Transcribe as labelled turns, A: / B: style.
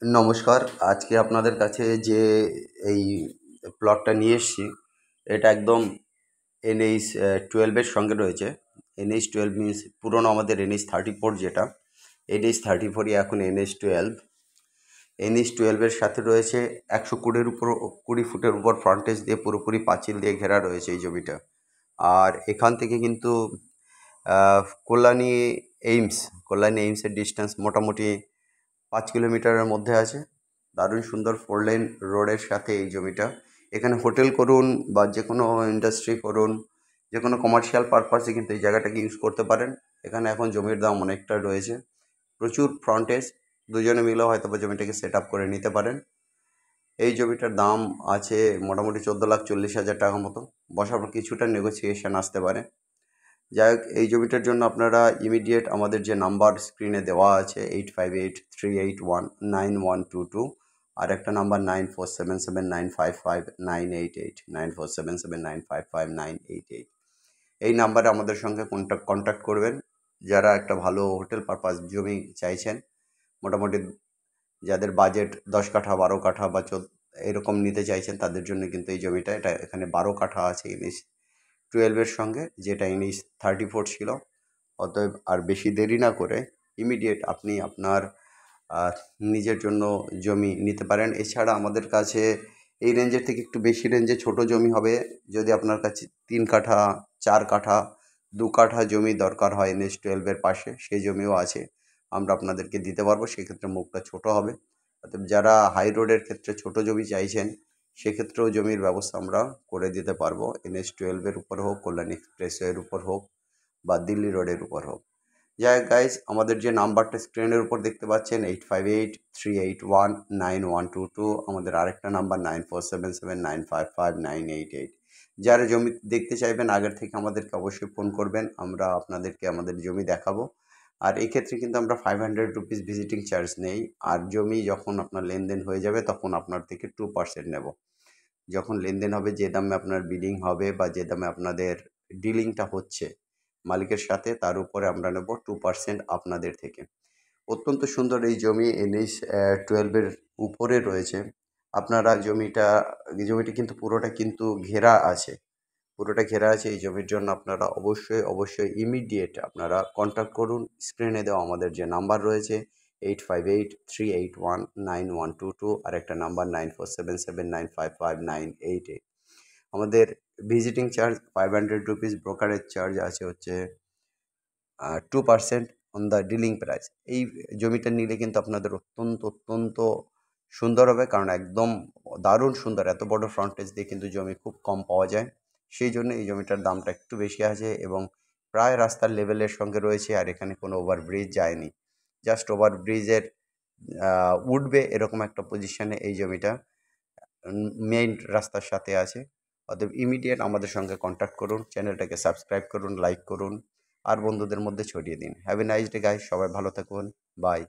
A: নমস্কার। আজকে আপনাদের কাছে যে এই প্লটটা নিয়ে এসেছি, এটা একদম NH 12 এর সঙ্গে রয়েছে। NH 12 মিনস পুরনো আমাদের NH 34, যেটা NH 34ই এখন NH 12। NH 12 এর সাথে রয়েছে 120 ফুটের উপর ফ্রন্টেজ দিয়ে পুরোপুরি পাঁচিল দিয়ে ঘেরা রয়েছে এই জমিটা। আর এখান থেকে কিন্তু আহ, কল্যাণী কল্যাণী এইমসের ডিস্টেন্স মোটামুটি 5 কিলোমিটারের মধ্যে আছে। দারুণ সুন্দর 4 লেন রোডের সাথে এই জমিটা। এখানে হোটেল করুন বা যে কোনো ইন্ডাস্ট্রি করুন, যে কোনো কমার্শিয়াল পারপাসে কিন্তু এই জায়গাটাকে ইউজ করতে পারেন। এখানে এখন জমির দাম অনেকটা রয়েছে, প্রচুর ফ্রন্টেজ। দুজনে মিলেও হয়তো বা জমিটাকে সেট আপ করে নিতে পারেন। এই জমিটার দাম আছে মোটামুটি 14,40,000 টাকা মতো। বসার পর কিছুটা নেগোসিয়েশন আসতে পারে। যাই হোক, এই জমিটার জন্য আপনারা ইমিডিয়েট আমাদের যে নাম্বার স্ক্রিনে দেওয়া আছে 8583819122, আর একটা নাম্বার 9477955988, 9477955988, এই নাম্বারে আমাদের সঙ্গে কন্ট্যাক্ট করবেন। যারা একটা ভালো হোটেল পারপাস জমি চাইছেন, মোটামুটি যাদের বাজেট 10 কাঠা 12 কাঠা বা এরকম নিতে চাইছেন, তাদের জন্য কিন্তু এই জমিটা, এটা এখানে 12 কাঠা আছে NH 12-এর সঙ্গে, যেটা NH 34 ছিল। অতএব আর বেশি দেরি না করে ইমিডিয়েট আপনি আপনার আহ, নিজের জন্য জমি নিতে পারেন। এছাড়া আমাদের কাছে এই রেঞ্জের থেকে একটু বেশি রেঞ্জে ছোট জমি হবে। যদি আপনার কাছে 3 কাঠা 4 কাঠা 2 কাঠা জমি দরকার হয় NH 12-এর পাশে, সেই জমিও আছে, আমরা আপনাদেরকে দিতে পারবো। সেক্ষেত্রে মুখটা ছোট হবে। অতএব যারা হাই রোডের ক্ষেত্রে ছোট জমি চাইছেন, সেক্ষেত্রেও জমির ব্যবস্থা আমরা করে দিতে পারবো। NH 12-এর উপর হোক, কল্যাণী এক্সপ্রেসওয়ের উপর হোক, বা দিল্লি রোডের উপর হোক। যাই হোক গাইজ, আমাদের যে নাম্বারটা স্ক্রিনের উপর দেখতে পাচ্ছেন 8583819122, আমাদের আরেকটা নাম্বার 9477955988। যারা জমি দেখতে চাইবেন আগের থেকে আমাদেরকে অবশ্যই ফোন করবেন, আমরা আপনাদেরকে আমাদের জমি দেখাবো। আর এই ক্ষেত্রে কিন্তু আমরা 500 রুপিস ভিজিটিং চার্জ নেই। আর জমি যখন আপনার লেনদেন হয়ে যাবে তখন আপনার থেকে 2% নেব। যখন লেনদেন হবে, যে দামে আপনার বিডিং হবে বা যে দামে আপনাদের ডিলিংটা হচ্ছে মালিকের সাথে, তার উপরে আমরা নেব 2% আপনাদের থেকে। অত্যন্ত সুন্দর এই জমি NH 12-এর উপরে রয়েছে। আপনারা জমিটি কিন্তু পুরোটা কিন্তু ঘেরা আছে, এই জমির জন্য আপনারা অবশ্যই ইমিডিয়েট আপনারা কন্ট্যাক্ট করুন। স্ক্রিনে দেওয়া আমাদের যে নাম্বার রয়েছে 8583819122, আর একটা নাম্বার 9477955988। আমাদের visiting charge 500 rupees, brokerage charge আছে হচ্ছে 2% অন দ্য ডিলিং প্রাইস। এই জমিটা নিলে কিন্তু আপনাদের অত্যন্ত সুন্দর হবে, কারণ একদম দারুণ সুন্দর। এত বড় ফ্রন্টেজ দিয়ে কিন্তু জমি খুব কম পাওয়া যায়। সেই জন্য এই জমিটার দামটা একটু বেশি আছে, এবং প্রায় রাস্তার লেভেলের সঙ্গে রয়েছে। আর এখানে কোনো ওভারব্রিজ যায়নি, জাস্ট ওভারব্রিজের উঠবে এরকম একটা পজিশনে এই জমিটা মেইন রাস্তার সাথে আছে। অতএব ইমিডিয়েট আমাদের সঙ্গে কন্ট্যাক্ট করুন, চ্যানেলটাকে সাবস্ক্রাইব করুন, লাইক করুন, আর বন্ধুদের মধ্যে ছড়িয়ে দিন। Have a nice day guys, সবাই ভালো থাকুন। বাই।